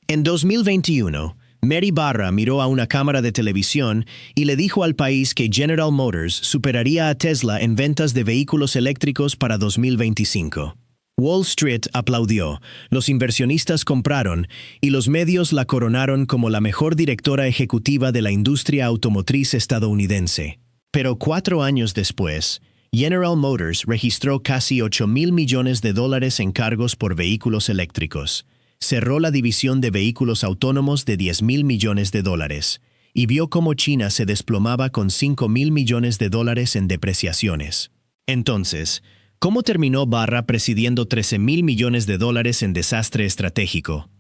En 2021, Mary Barra miró a una cámara de televisión y le dijo al país que General Motors superaría a Tesla en ventas de vehículos eléctricos para 2025. Wall Street aplaudió, los inversionistas compraron y los medios la coronaron como la mejor directora ejecutiva de la industria automotriz estadounidense. Pero 4 años después, General Motors registró casi $8,000 millones en cargos por vehículos eléctricos. Cerró la división de vehículos autónomos de $10,000 millones y vio cómo China se desplomaba con $5,000 millones en depreciaciones. Entonces, ¿cómo terminó Barra presidiendo $13,000 millones en desastre estratégico?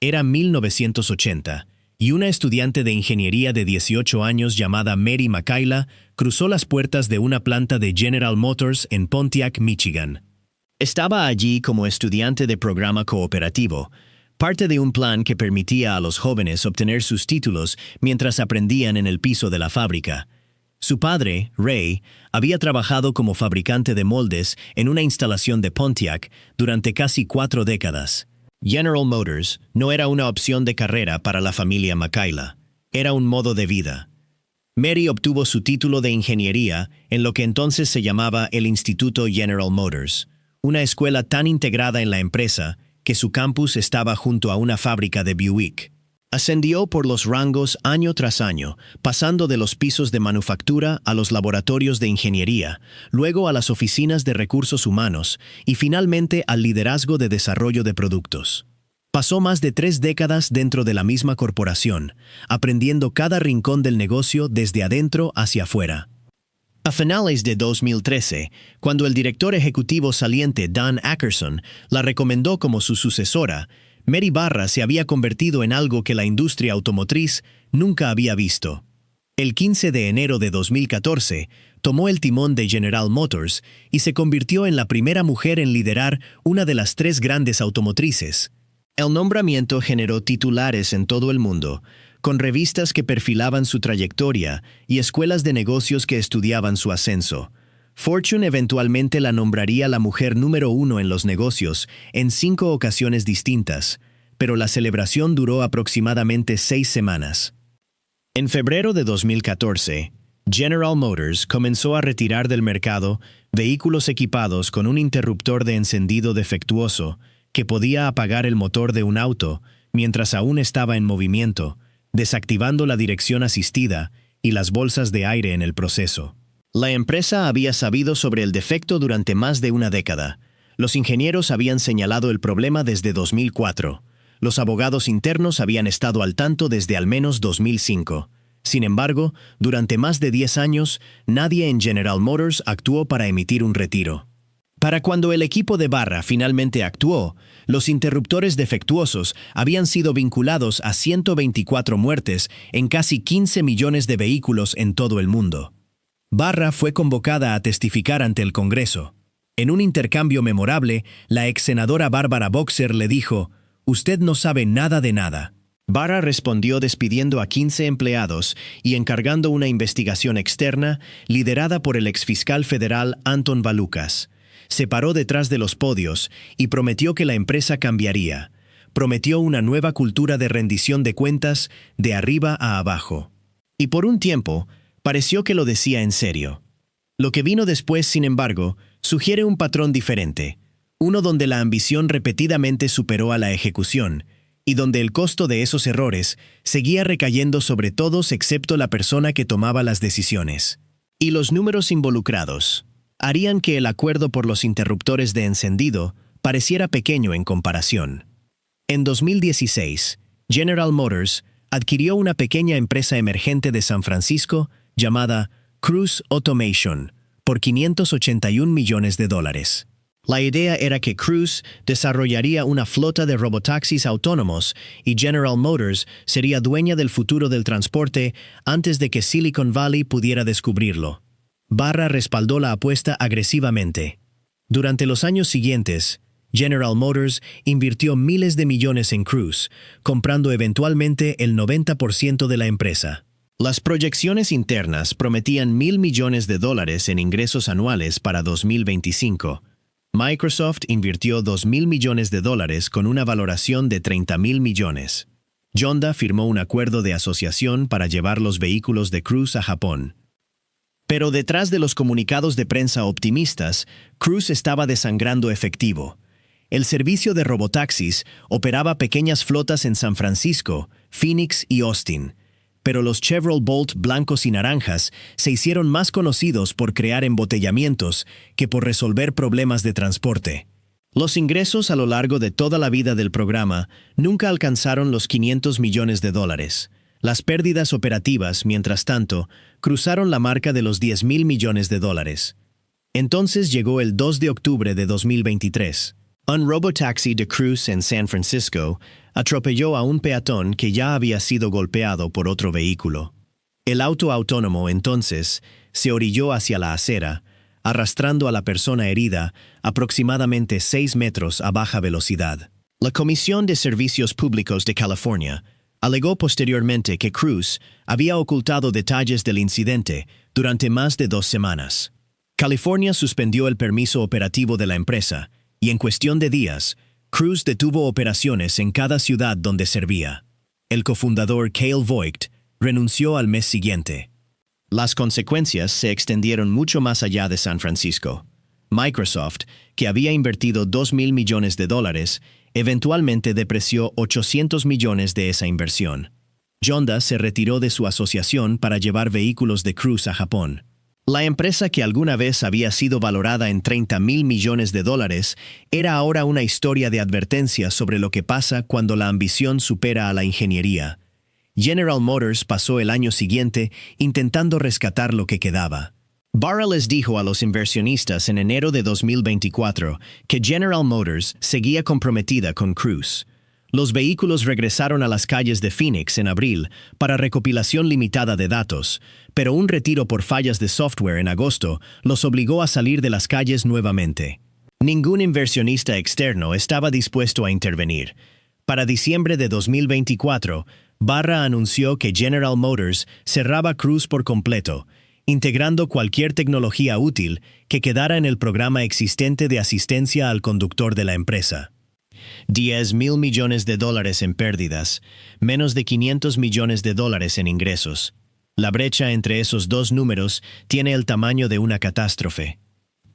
Era 1980, y una estudiante de ingeniería de 18 años llamada Mary Makaila cruzó las puertas de una planta de General Motors en Pontiac, Michigan. Estaba allí como estudiante de programa cooperativo, parte de un plan que permitía a los jóvenes obtener sus títulos mientras aprendían en el piso de la fábrica. Su padre, Ray, había trabajado como fabricante de moldes en una instalación de Pontiac durante casi 4 décadas. General Motors no era una opción de carrera para la familia Makaila, era un modo de vida. Mary obtuvo su título de ingeniería en lo que entonces se llamaba el Instituto General Motors, una escuela tan integrada en la empresa que su campus estaba junto a una fábrica de Buick. Ascendió por los rangos año tras año, pasando de los pisos de manufactura a los laboratorios de ingeniería, luego a las oficinas de recursos humanos y finalmente al liderazgo de desarrollo de productos. Pasó más de 3 décadas dentro de la misma corporación, aprendiendo cada rincón del negocio desde adentro hacia afuera. A finales de 2013, cuando el director ejecutivo saliente Dan Akerson la recomendó como su sucesora, Mary Barra se había convertido en algo que la industria automotriz nunca había visto. El 15 de enero de 2014, tomó el timón de General Motors y se convirtió en la primera mujer en liderar una de las 3 grandes automotrices. El nombramiento generó titulares en todo el mundo, con revistas que perfilaban su trayectoria y escuelas de negocios que estudiaban su ascenso. Fortune eventualmente la nombraría la mujer número 1 en los negocios en 5 ocasiones distintas, pero la celebración duró aproximadamente 6 semanas. En febrero de 2014, General Motors comenzó a retirar del mercado vehículos equipados con un interruptor de encendido defectuoso que podía apagar el motor de un auto mientras aún estaba en movimiento, desactivando la dirección asistida y las bolsas de aire en el proceso. La empresa había sabido sobre el defecto durante más de una década. Los ingenieros habían señalado el problema desde 2004. Los abogados internos habían estado al tanto desde al menos 2005. Sin embargo, durante más de 10 años, nadie en General Motors actuó para emitir un retiro. Para cuando el equipo de Barra finalmente actuó, los interruptores defectuosos habían sido vinculados a 124 muertes en casi 15 millones de vehículos en todo el mundo. Barra fue convocada a testificar ante el Congreso. En un intercambio memorable, la ex senadora Barbara Boxer le dijo: «Usted no sabe nada de nada». Barra respondió despidiendo a 15 empleados y encargando una investigación externa liderada por el exfiscal federal Anton Valukas. Se paró detrás de los podios y prometió que la empresa cambiaría. Prometió una nueva cultura de rendición de cuentas de arriba a abajo. Y por un tiempo, pareció que lo decía en serio. Lo que vino después, sin embargo, sugiere un patrón diferente, uno donde la ambición repetidamente superó a la ejecución, y donde el costo de esos errores seguía recayendo sobre todos excepto la persona que tomaba las decisiones. Y los números involucrados harían que el acuerdo por los interruptores de encendido pareciera pequeño en comparación. En 2016, General Motors adquirió una pequeña empresa emergente de San Francisco llamada Cruise Automation por $581 millones. La idea era que Cruise desarrollaría una flota de robotaxis autónomos y General Motors sería dueña del futuro del transporte antes de que Silicon Valley pudiera descubrirlo. Barra respaldó la apuesta agresivamente. Durante los años siguientes, General Motors invirtió miles de millones en Cruise, comprando eventualmente el 90% de la empresa. Las proyecciones internas prometían $1,000 millones en ingresos anuales para 2025. Microsoft invirtió $2.000 millones con una valoración de $30.000 millones. Honda firmó un acuerdo de asociación para llevar los vehículos de Cruise a Japón. Pero detrás de los comunicados de prensa optimistas, Cruise estaba desangrando efectivo. El servicio de robotaxis operaba pequeñas flotas en San Francisco, Phoenix y Austin. Pero los Chevrolet Bolt blancos y naranjas se hicieron más conocidos por crear embotellamientos que por resolver problemas de transporte. Los ingresos a lo largo de toda la vida del programa nunca alcanzaron los $500 millones. Las pérdidas operativas, mientras tanto, cruzaron la marca de los $10.000 millones. Entonces llegó el 2 de octubre de 2023. Un robotaxi de Cruise en San Francisco atropelló a un peatón que ya había sido golpeado por otro vehículo. El auto autónomo, entonces, se orilló hacia la acera, arrastrando a la persona herida aproximadamente 6 metros a baja velocidad. La Comisión de Servicios Públicos de California alegó posteriormente que Cruise había ocultado detalles del incidente durante más de 2 semanas. California suspendió el permiso operativo de la empresa y en cuestión de días, Cruise detuvo operaciones en cada ciudad donde servía. El cofundador Cale Voigt renunció al mes siguiente. Las consecuencias se extendieron mucho más allá de San Francisco. Microsoft, que había invertido $2.000 millones, eventualmente depreció $800 millones de esa inversión. Honda se retiró de su asociación para llevar vehículos de Cruise a Japón. La empresa que alguna vez había sido valorada en $30.000 millones era ahora una historia de advertencia sobre lo que pasa cuando la ambición supera a la ingeniería. General Motors pasó el año siguiente intentando rescatar lo que quedaba. Barra les dijo a los inversionistas en enero de 2024 que General Motors seguía comprometida con Cruise. Los vehículos regresaron a las calles de Phoenix en abril para recopilación limitada de datos, pero un retiro por fallas de software en agosto los obligó a salir de las calles nuevamente. Ningún inversionista externo estaba dispuesto a intervenir. Para diciembre de 2024, Barra anunció que General Motors cerraba Cruise por completo, integrando cualquier tecnología útil que quedara en el programa existente de asistencia al conductor de la empresa. $10.000 millones en pérdidas, menos de $500 millones en ingresos. La brecha entre esos dos números tiene el tamaño de una catástrofe.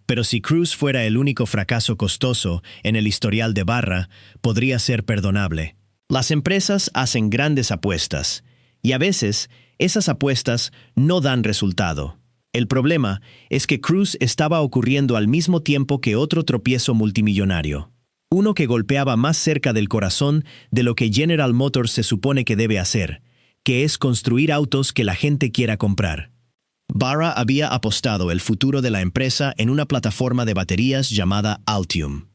Pero si Cruise fuera el único fracaso costoso en el historial de Barra, podría ser perdonable. Las empresas hacen grandes apuestas, y a veces esas apuestas no dan resultado. El problema es que Cruise estaba ocurriendo al mismo tiempo que otro tropiezo multimillonario. Uno que golpeaba más cerca del corazón de lo que General Motors se supone que debe hacer, que es construir autos que la gente quiera comprar. Barra había apostado el futuro de la empresa en una plataforma de baterías llamada Altium.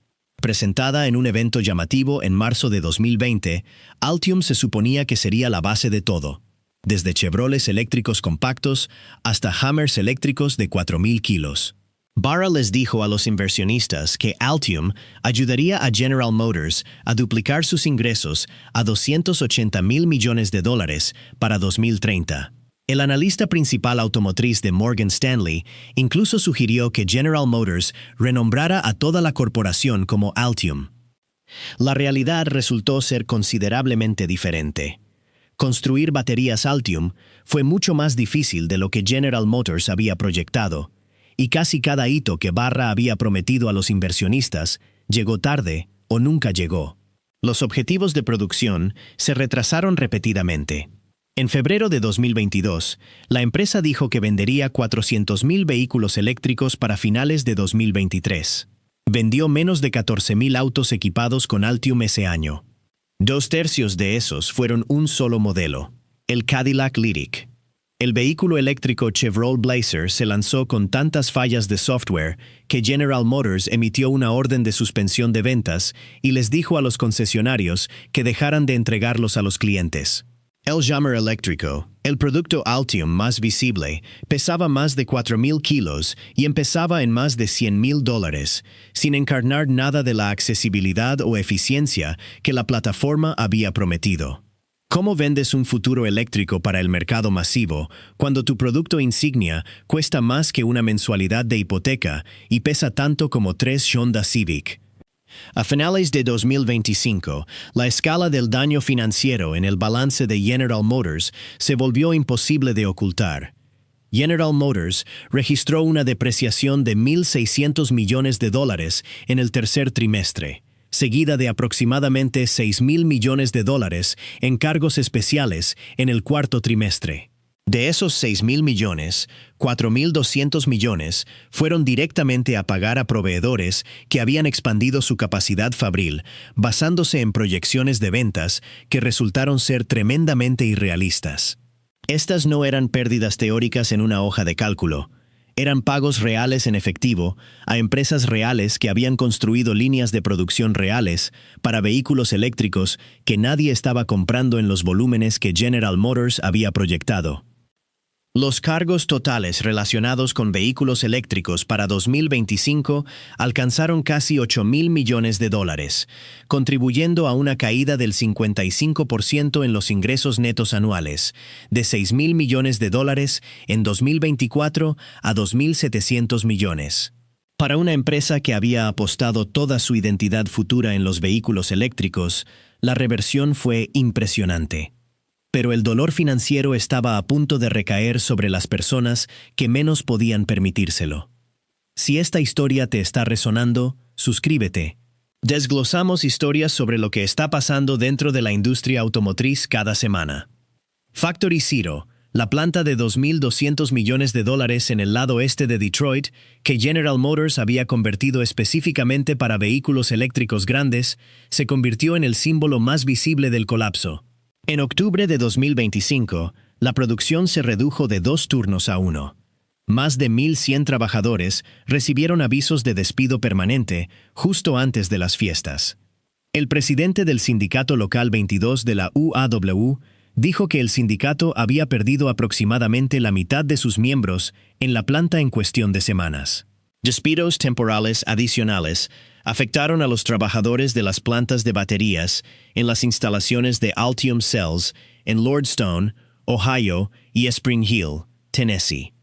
Presentada en un evento llamativo en marzo de 2020, Altium se suponía que sería la base de todo, desde Chevrolets eléctricos compactos hasta Hammers eléctricos de 4.000 kilos. Barra les dijo a los inversionistas que Altium ayudaría a General Motors a duplicar sus ingresos a $280.000 millones para 2030. El analista principal automotriz de Morgan Stanley incluso sugirió que General Motors renombrara a toda la corporación como Altium. La realidad resultó ser considerablemente diferente. Construir baterías Altium fue mucho más difícil de lo que General Motors había proyectado, y casi cada hito que Barra había prometido a los inversionistas llegó tarde o nunca llegó. Los objetivos de producción se retrasaron repetidamente. En febrero de 2022, la empresa dijo que vendería 400.000 vehículos eléctricos para finales de 2023. Vendió menos de 14.000 autos equipados con Altium ese año. 2/3 de esos fueron un solo modelo, el Cadillac Lyriq. El vehículo eléctrico Chevrolet Blazer se lanzó con tantas fallas de software que General Motors emitió una orden de suspensión de ventas y les dijo a los concesionarios que dejaran de entregarlos a los clientes. El Jammer eléctrico, el producto Altium más visible, pesaba más de 4.000 kilos y empezaba en más de $100.000, sin encarnar nada de la accesibilidad o eficiencia que la plataforma había prometido. ¿Cómo vendes un futuro eléctrico para el mercado masivo cuando tu producto insignia cuesta más que una mensualidad de hipoteca y pesa tanto como 3 Honda Civic? A finales de 2025, la escala del daño financiero en el balance de General Motors se volvió imposible de ocultar. General Motors registró una depreciación de $1.600 millones en el tercer trimestre, seguida de aproximadamente $6.000 millones en cargos especiales en el cuarto trimestre. De esos $6.000 millones, $4.200 millones fueron directamente a pagar a proveedores que habían expandido su capacidad fabril, basándose en proyecciones de ventas que resultaron ser tremendamente irrealistas. Estas no eran pérdidas teóricas en una hoja de cálculo. Eran pagos reales en efectivo a empresas reales que habían construido líneas de producción reales para vehículos eléctricos que nadie estaba comprando en los volúmenes que General Motors había proyectado. Los cargos totales relacionados con vehículos eléctricos para 2025 alcanzaron casi $8.000 millones, contribuyendo a una caída del 55% en los ingresos netos anuales, de $6.000 millones en 2024 a $2.700 millones. Para una empresa que había apostado toda su identidad futura en los vehículos eléctricos, la reversión fue impresionante. Pero el dolor financiero estaba a punto de recaer sobre las personas que menos podían permitírselo. Si esta historia te está resonando, suscríbete. Desglosamos historias sobre lo que está pasando dentro de la industria automotriz cada semana. Factory Zero, la planta de $2.200 millones en el lado este de Detroit, que General Motors había convertido específicamente para vehículos eléctricos grandes, se convirtió en el símbolo más visible del colapso. En octubre de 2025, la producción se redujo de 2 turnos a 1. Más de 1.100 trabajadores recibieron avisos de despido permanente justo antes de las fiestas. El presidente del sindicato local 22 de la UAW dijo que el sindicato había perdido aproximadamente la mitad de sus miembros en la planta en cuestión de semanas. Despidos temporales adicionales afectaron a los trabajadores de las plantas de baterías en las instalaciones de Altium Cells en Lordstown, Ohio y Spring Hill, Tennessee.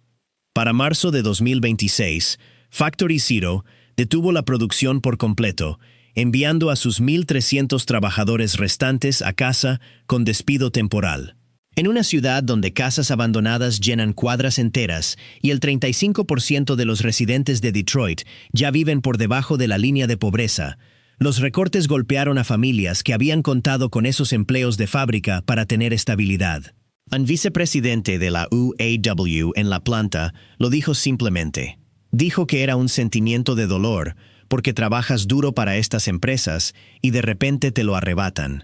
Para marzo de 2026, Factory Zero detuvo la producción por completo, enviando a sus 1.300 trabajadores restantes a casa con despido temporal. En una ciudad donde casas abandonadas llenan cuadras enteras y el 35% de los residentes de Detroit ya viven por debajo de la línea de pobreza, los recortes golpearon a familias que habían contado con esos empleos de fábrica para tener estabilidad. Un vicepresidente de la UAW en la planta lo dijo simplemente. Dijo que era un sentimiento de dolor porque trabajas duro para estas empresas y de repente te lo arrebatan.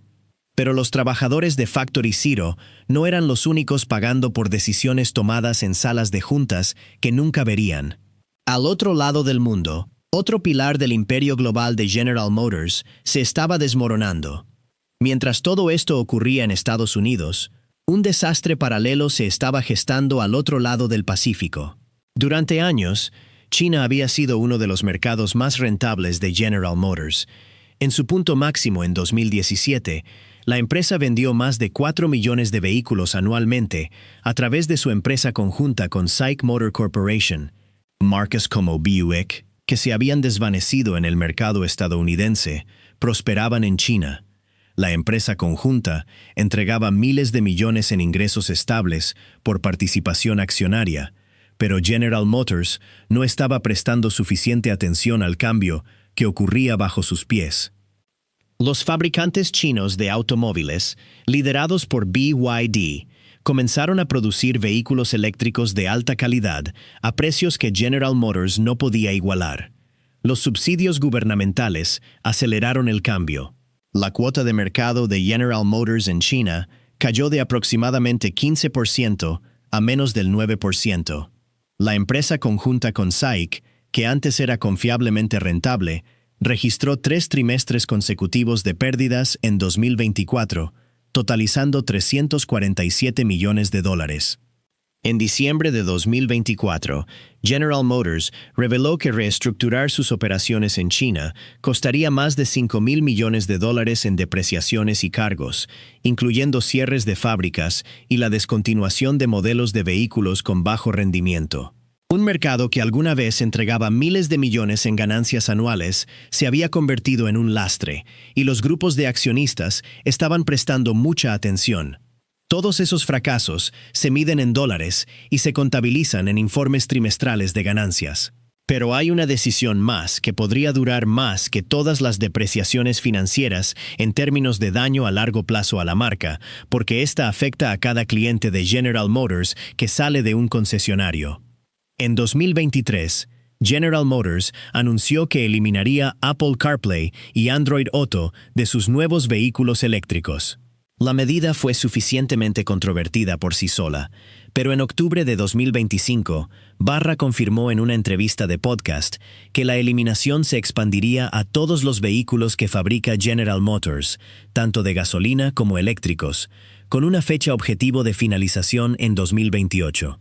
Pero los trabajadores de Factory Zero no eran los únicos pagando por decisiones tomadas en salas de juntas que nunca verían. Al otro lado del mundo, otro pilar del imperio global de General Motors se estaba desmoronando. Mientras todo esto ocurría en Estados Unidos, un desastre paralelo se estaba gestando al otro lado del Pacífico. Durante años, China había sido uno de los mercados más rentables de General Motors. En su punto máximo en 2017, la empresa vendió más de 4 millones de vehículos anualmente a través de su empresa conjunta con SAIC Motor Corporation. Marcas como Buick, que se habían desvanecido en el mercado estadounidense, prosperaban en China. La empresa conjunta entregaba miles de millones en ingresos estables por participación accionaria, pero General Motors no estaba prestando suficiente atención al cambio que ocurría bajo sus pies. Los fabricantes chinos de automóviles, liderados por BYD, comenzaron a producir vehículos eléctricos de alta calidad a precios que General Motors no podía igualar. Los subsidios gubernamentales aceleraron el cambio. La cuota de mercado de General Motors en China cayó de aproximadamente 15% a menos del 9%. La empresa conjunta con SAIC, que antes era confiablemente rentable, registró 3 trimestres consecutivos de pérdidas en 2024, totalizando $347 millones. En diciembre de 2024, General Motors reveló que reestructurar sus operaciones en China costaría más de $5,000 millones en depreciaciones y cargos, incluyendo cierres de fábricas y la descontinuación de modelos de vehículos con bajo rendimiento. Un mercado que alguna vez entregaba miles de millones en ganancias anuales se había convertido en un lastre, y los grupos de accionistas estaban prestando mucha atención. Todos esos fracasos se miden en dólares y se contabilizan en informes trimestrales de ganancias. Pero hay una decisión más que podría durar más que todas las depreciaciones financieras en términos de daño a largo plazo a la marca, porque esta afecta a cada cliente de General Motors que sale de un concesionario. En 2023, General Motors anunció que eliminaría Apple CarPlay y Android Auto de sus nuevos vehículos eléctricos. La medida fue suficientemente controvertida por sí sola, pero en octubre de 2025, Barra confirmó en una entrevista de podcast que la eliminación se expandiría a todos los vehículos que fabrica General Motors, tanto de gasolina como eléctricos, con una fecha objetivo de finalización en 2028.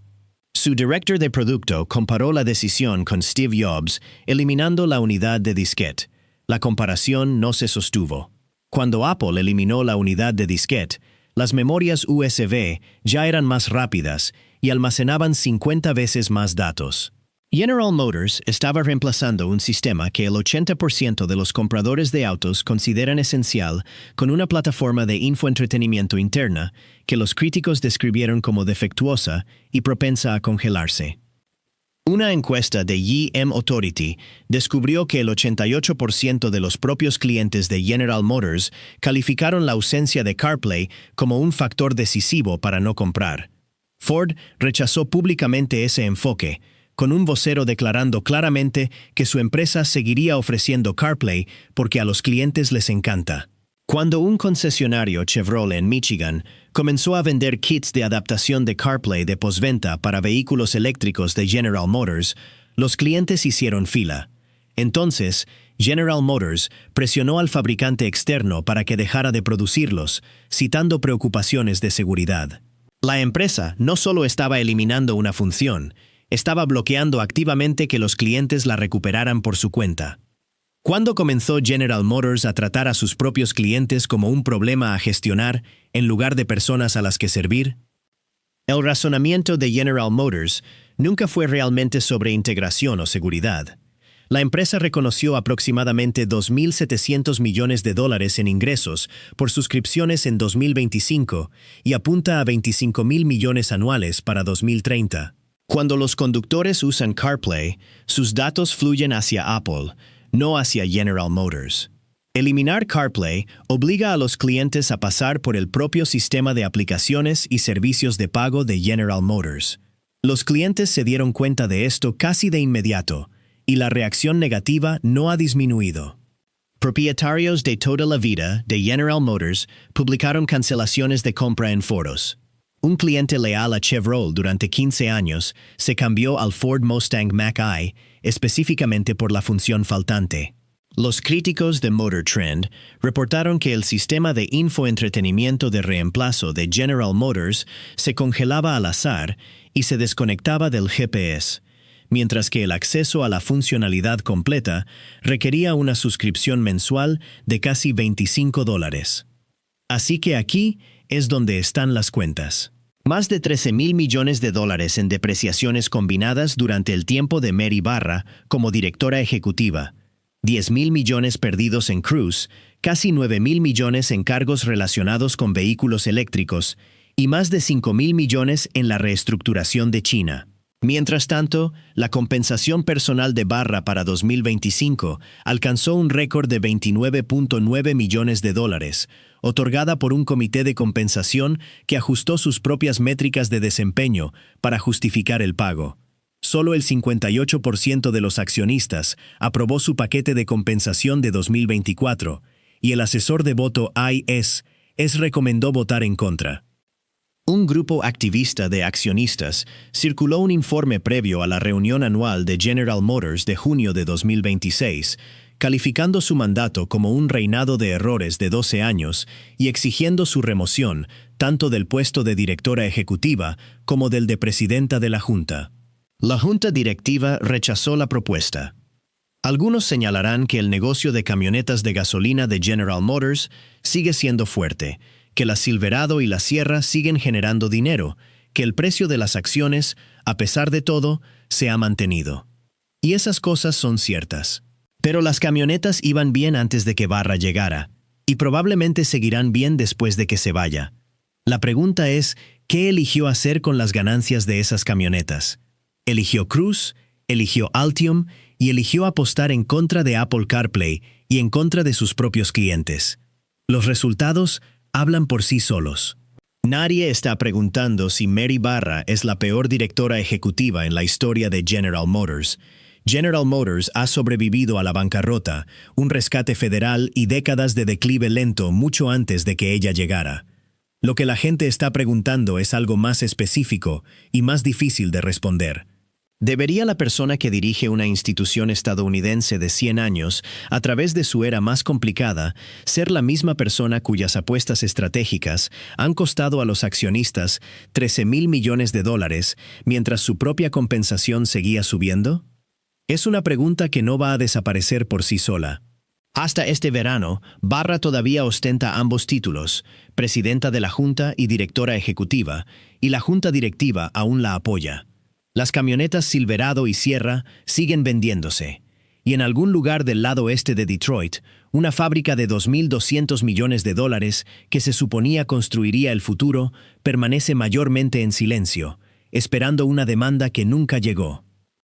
Su director de producto comparó la decisión con Steve Jobs, eliminando la unidad de disquete. La comparación no se sostuvo. Cuando Apple eliminó la unidad de disquete, las memorias USB ya eran más rápidas y almacenaban 50 veces más datos. General Motors estaba reemplazando un sistema que el 80% de los compradores de autos consideran esencial con una plataforma de infoentretenimiento interna que los críticos describieron como defectuosa y propensa a congelarse. Una encuesta de GM Authority descubrió que el 88% de los propios clientes de General Motors calificaron la ausencia de CarPlay como un factor decisivo para no comprar. Ford rechazó públicamente ese enfoque, con un vocero declarando claramente que su empresa seguiría ofreciendo CarPlay porque a los clientes les encanta. Cuando un concesionario Chevrolet en Michigan comenzó a vender kits de adaptación de CarPlay de postventa para vehículos eléctricos de General Motors, los clientes hicieron fila. Entonces, General Motors presionó al fabricante externo para que dejara de producirlos, citando preocupaciones de seguridad. La empresa no solo estaba eliminando una función, estaba bloqueando activamente que los clientes la recuperaran por su cuenta. ¿Cuándo comenzó General Motors a tratar a sus propios clientes como un problema a gestionar en lugar de personas a las que servir? El razonamiento de General Motors nunca fue realmente sobre integración o seguridad. La empresa reconoció aproximadamente $2,700 millones en ingresos por suscripciones en 2025 y apunta a $25,000 millones anuales para 2030. Cuando los conductores usan CarPlay, sus datos fluyen hacia Apple, no hacia General Motors. Eliminar CarPlay obliga a los clientes a pasar por el propio sistema de aplicaciones y servicios de pago de General Motors. Los clientes se dieron cuenta de esto casi de inmediato, y la reacción negativa no ha disminuido. Propietarios de toda la vida de General Motors publicaron cancelaciones de compra en foros. Un cliente leal a Chevrolet durante 15 años se cambió al Ford Mustang Mach-E específicamente por la función faltante. Los críticos de Motor Trend reportaron que el sistema de infoentretenimiento de reemplazo de General Motors se congelaba al azar y se desconectaba del GPS, mientras que el acceso a la funcionalidad completa requería una suscripción mensual de casi $25. Así que aquí es donde están las cuentas. Más de $13,000 millones en depreciaciones combinadas durante el tiempo de Mary Barra como directora ejecutiva, $10,000 millones perdidos en Cruise, casi $9,000 millones en cargos relacionados con vehículos eléctricos y más de $5,000 millones en la reestructuración de China. Mientras tanto, la compensación personal de Barra para 2025 alcanzó un récord de $29,9 millones, otorgada por un comité de compensación que ajustó sus propias métricas de desempeño para justificar el pago. Solo el 58% de los accionistas aprobó su paquete de compensación de 2024, y el asesor de voto IS recomendó votar en contra. Un grupo activista de accionistas circuló un informe previo a la reunión anual de General Motors de junio de 2026, calificando su mandato como un reinado de errores de 12 años y exigiendo su remoción, tanto del puesto de directora ejecutiva como del de presidenta de la Junta. La Junta Directiva rechazó la propuesta. Algunos señalarán que el negocio de camionetas de gasolina de General Motors sigue siendo fuerte, que la Silverado y la Sierra siguen generando dinero, que el precio de las acciones, a pesar de todo, se ha mantenido. Y esas cosas son ciertas. Pero las camionetas iban bien antes de que Barra llegara, y probablemente seguirán bien después de que se vaya. La pregunta es, ¿qué eligió hacer con las ganancias de esas camionetas? Eligió Cruise, eligió Altium y eligió apostar en contra de Apple CarPlay y en contra de sus propios clientes. Los resultados hablan por sí solos. Nadie está preguntando si Mary Barra es la peor directora ejecutiva en la historia de General Motors. General Motors ha sobrevivido a la bancarrota, un rescate federal y décadas de declive lento mucho antes de que ella llegara. Lo que la gente está preguntando es algo más específico y más difícil de responder. ¿Debería la persona que dirige una institución estadounidense de 100 años, a través de su era más complicada, ser la misma persona cuyas apuestas estratégicas han costado a los accionistas $13,000 millones, mientras su propia compensación seguía subiendo? Es una pregunta que no va a desaparecer por sí sola. Hasta este verano, Barra todavía ostenta ambos títulos, presidenta de la Junta y directora ejecutiva, y la Junta Directiva aún la apoya. Las camionetas Silverado y Sierra siguen vendiéndose, y en algún lugar del lado este de Detroit, una fábrica de $2,200 millones que se suponía construiría el futuro permanece mayormente en silencio, esperando una demanda que nunca llegó.